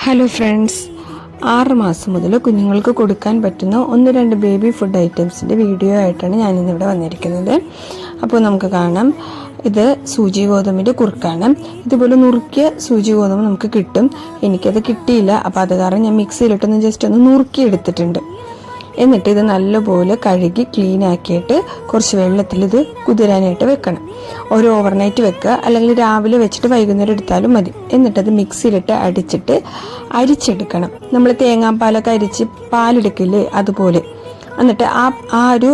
Hello friends, 6 മാസം മുതൽ കുഞ്ഞുങ്ങൾക്ക് കൊടുക്കാൻ പറ്റുന്ന 1-2 ബേബി ഫുഡ് ഐറ്റംസിൻ്റെ വീഡിയോ ആയിട്ടാണ് ഞാനിന്നിവിടെ വന്നിരിക്കുന്നത്. അപ്പോൾ നമുക്ക് കാണാം, ഇത് സൂചി ഗോതമ്പിൻ്റെ കുറുക്കാണ്. ഇതുപോലെ നുറുക്കിയ സൂചി ഗോതമ്പ് നമുക്ക് കിട്ടും. എനിക്കത് കിട്ടിയില്ല, അപ്പോൾ അത് കാരണം ഞാൻ മിക്സിയിലിട്ടൊന്ന് ജസ്റ്റ് ഒന്ന് നുറുക്കി എടുത്തിട്ടുണ്ട്. എന്നിട്ട് ഇത് നല്ലപോലെ കഴുകി ക്ലീൻ ആക്കിയിട്ട് കുറച്ച് വെള്ളത്തിൽ ഇത് കുതിരാനായിട്ട് വെക്കണം. ഒരു ഓവർനൈറ്റ് വെക്കുക, അല്ലെങ്കിൽ രാവിലെ വെച്ചിട്ട് വൈകുന്നേരം എടുത്താലും മതി. എന്നിട്ടത് മിക്സിയിലിട്ട് അരിച്ചെടുക്കണം. നമ്മൾ തേങ്ങാപ്പാലൊക്കെ അരിച്ച് പാലെടുക്കില്ലേ, അതുപോലെ. എന്നിട്ട് ആ ഒരു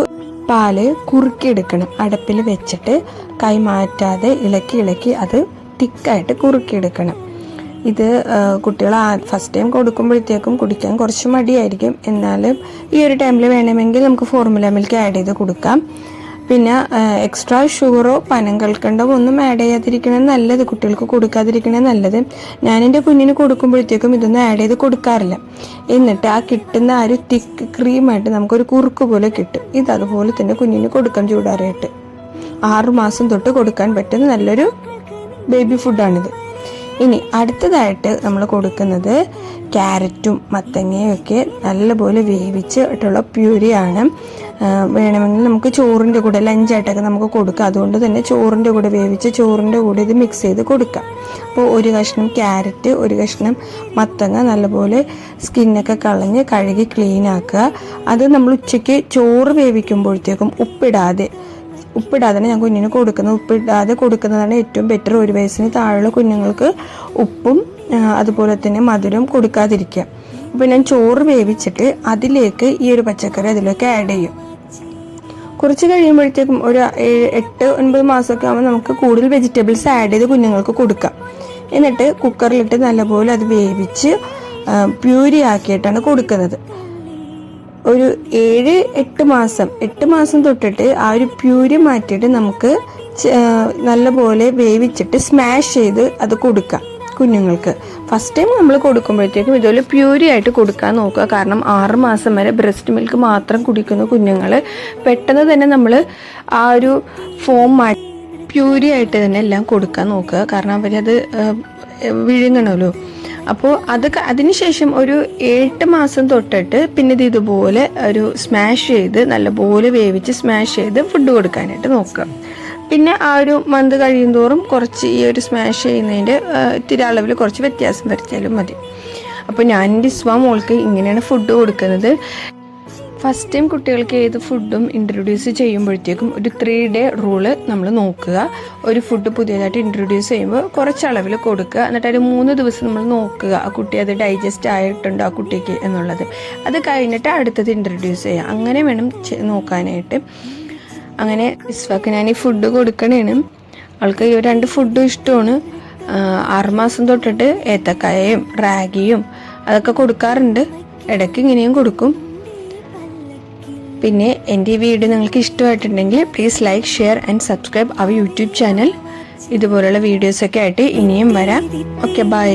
പാല് കുറുക്കിയെടുക്കണം. അടപ്പിൽ വെച്ചിട്ട് കൈ മാറ്റാതെ ഇളക്കി അത് തിക്കായിട്ട് കുറുക്കിയെടുക്കണം. ഇത് കുട്ടികൾ ഫസ്റ്റ് ടൈം കൊടുക്കുമ്പോഴത്തേക്കും കുടിക്കാൻ കുറച്ച് മടിയായിരിക്കും. എന്നാലും ഈ ഒരു ടൈമിൽ വേണമെങ്കിൽ നമുക്ക് ഫോർമുല മിൽക്ക് ആഡ് ചെയ്ത് കൊടുക്കാം. പിന്നെ എക്സ്ട്രാ ഷുഗറോ പനം കൽക്കണ്ടോ ഒന്നും ആഡ് ചെയ്യാതിരിക്കണേ നല്ലത്, കുട്ടികൾക്ക് കൊടുക്കാതിരിക്കണേ നല്ലത്. ഞാൻ എൻ്റെ കുഞ്ഞിന് കൊടുക്കുമ്പോഴത്തേക്കും ഇതൊന്നും ആഡ് ചെയ്ത് കൊടുക്കാറില്ല. എന്നിട്ട് ആ കിട്ടുന്ന ആ ഒരു തിക്ക് ക്രീമായിട്ട് നമുക്കൊരു കുറുക്ക് പോലെ കിട്ടും. ഇത് അതുപോലെ തന്നെ കുഞ്ഞിന് കൊടുക്കാം ചൂടാറിയിട്ട്. 6 മാസം തൊട്ട് കൊടുക്കാൻ പറ്റുന്ന നല്ലൊരു ബേബി ഫുഡാണിത്. ഇനി അടുത്തതായിട്ട് നമ്മൾ കൊടുക്കുന്നത് ക്യാരറ്റും മത്തങ്ങയും ഒക്കെ നല്ലപോലെ വേവിച്ചിട്ടുള്ള പ്യൂരിയാണ്. വേണമെങ്കിൽ നമുക്ക് ചോറിൻ്റെ കൂടെ ലഞ്ചായിട്ടൊക്കെ നമുക്ക് കൊടുക്കാം. അതുകൊണ്ട് തന്നെ ചോറിൻ്റെ കൂടെ വേവിച്ച് ചോറിൻ്റെ കൂടെ ഇത് മിക്സ് ചെയ്ത് കൊടുക്കാം. അപ്പോൾ ഒരു കഷ്ണം ക്യാരറ്റ്, ഒരു കഷ്ണം മത്തങ്ങ നല്ലപോലെ സ്കിന്നൊക്കെ കളഞ്ഞ് കഴുകി ക്ലീൻ ആക്കുക. അത് നമ്മൾ ഉച്ചയ്ക്ക് ചോറ് വേവിക്കുമ്പോഴത്തേക്കും ഉപ്പിടാതെ ഞാൻ കുഞ്ഞിന് കൊടുക്കുന്നത്. ഉപ്പിടാതെ കൊടുക്കുന്നതാണ് ഏറ്റവും ബെറ്റർ. 1 വയസ്സിന് താഴെയുള്ള കുഞ്ഞുങ്ങൾക്ക് ഉപ്പും അതുപോലെ തന്നെ മധുരം കൊടുക്കാതിരിക്കുക. അപ്പോൾ ഞാൻ ചോറ് വേവിച്ചിട്ട് അതിലേക്ക് ഈ ഒരു പച്ചക്കറി അതിലേക്ക് ആഡ് ചെയ്യും. കുറച്ച് കഴിയുമ്പോഴത്തേക്കും ഒരു 8-9 മാസമൊക്കെ ആകുമ്പോൾ നമുക്ക് കൂടുതൽ വെജിറ്റബിൾസ് ആഡ് ചെയ്ത് കുഞ്ഞുങ്ങൾക്ക് കൊടുക്കാം. എന്നിട്ട് കുക്കറിലിട്ട് നല്ലപോലെ അത് വേവിച്ച് പ്യൂരി ആക്കിയിട്ടാണ് കൊടുക്കുന്നത്. ഒരു 7-8 മാസം തൊട്ടിട്ട് ആ ഒരു പ്യൂരി മാറ്റിയിട്ട് നമുക്ക് നല്ലപോലെ വേവിച്ചിട്ട് സ്മാഷ് ചെയ്ത് അത് കൊടുക്കാം കുഞ്ഞുങ്ങൾക്ക്. ഫസ്റ്റ് ടൈം നമ്മൾ കൊടുക്കുമ്പോഴത്തേക്കും ഇതുപോലെ പ്യൂരി ആയിട്ട് കൊടുക്കാൻ നോക്കുക. കാരണം 6 മാസം വരെ ബ്രസ്റ്റ് മിൽക്ക് മാത്രം കുടിക്കുന്ന കുഞ്ഞുങ്ങൾ പെട്ടെന്ന് തന്നെ നമ്മൾ ആ ഒരു ഫോം മാറ്റി പ്യൂരി ആയിട്ട് തന്നെ എല്ലാം കൊടുക്കാൻ നോക്കുക. കാരണം അവരത് വിഴുങ്ങണമല്ലോ. അപ്പോൾ അതിനുശേഷം ഒരു 8 മാസം തൊട്ടിട്ട് പിന്നെ ഇത് ഇതുപോലെ ഒരു സ്മാഷ് ചെയ്ത് നല്ലപോലെ വേവിച്ച് സ്മാഷ് ചെയ്ത് ഫുഡ് കൊടുക്കാനായിട്ട് നോക്കുക. പിന്നെ ആ ഒരു മന്ത് കഴിയുന്തോറും കുറച്ച് ഈ ഒരു സ്മാഷ് ചെയ്യുന്നതിൻ്റെ ഇത്തിരി അളവിൽ കുറച്ച് വ്യത്യാസം വരുത്തിയാലും മതി. അപ്പോൾ ഞാൻ എൻ്റെ മോൾക്ക് ഇങ്ങനെയാണ് ഫുഡ് കൊടുക്കുന്നത്. ഫസ്റ്റ് ടൈം കുട്ടികൾക്ക് ഏത് ഫുഡും ഇൻട്രൊഡ്യൂസ് ചെയ്യുമ്പോഴത്തേക്കും ഒരു 3 ഡേ റൂള് നമ്മൾ നോക്കുക. ഒരു ഫുഡ് പുതിയതായിട്ട് ഇൻട്രൊഡ്യൂസ് ചെയ്യുമ്പോൾ കുറച്ച് അളവിൽ കൊടുക്കുക. എന്നിട്ട് ഒരു 3 ദിവസം നമ്മൾ നോക്കുക ആ കുട്ടി അത് ഡൈജസ്റ്റ് ആയിട്ടുണ്ടോ ആ കുട്ടിക്ക് എന്നുള്ളത്. അത് കഴിഞ്ഞിട്ട് അടുത്തത് ഇൻട്രൊഡ്യൂസ് ചെയ്യുക. അങ്ങനെ വേണം നോക്കാനായിട്ട്. അങ്ങനെ ഇസ്വാക്ക് ഞാൻ ഈ ഫുഡ് കൊടുക്കണേണ്. അവൾക്ക് ഈ 2 ഫുഡും ഇഷ്ടമാണ്. 6 മാസം തൊട്ടിട്ട് ഏത്തക്കായയും റാഗിയും അതൊക്കെ കൊടുക്കാറുണ്ട്. ഇടയ്ക്ക് ഇങ്ങനെയും കൊടുക്കും. പിന്നെ എൻ്റെ ഈ വീഡിയോ നിങ്ങൾക്ക് ഇഷ്ടമായിട്ടുണ്ടെങ്കിൽ please like, share and subscribe our YouTube channel. ഇതുപോലുള്ള വീഡിയോസൊക്കെ ആയിട്ട് ഇനിയും വരാം. Okay, by.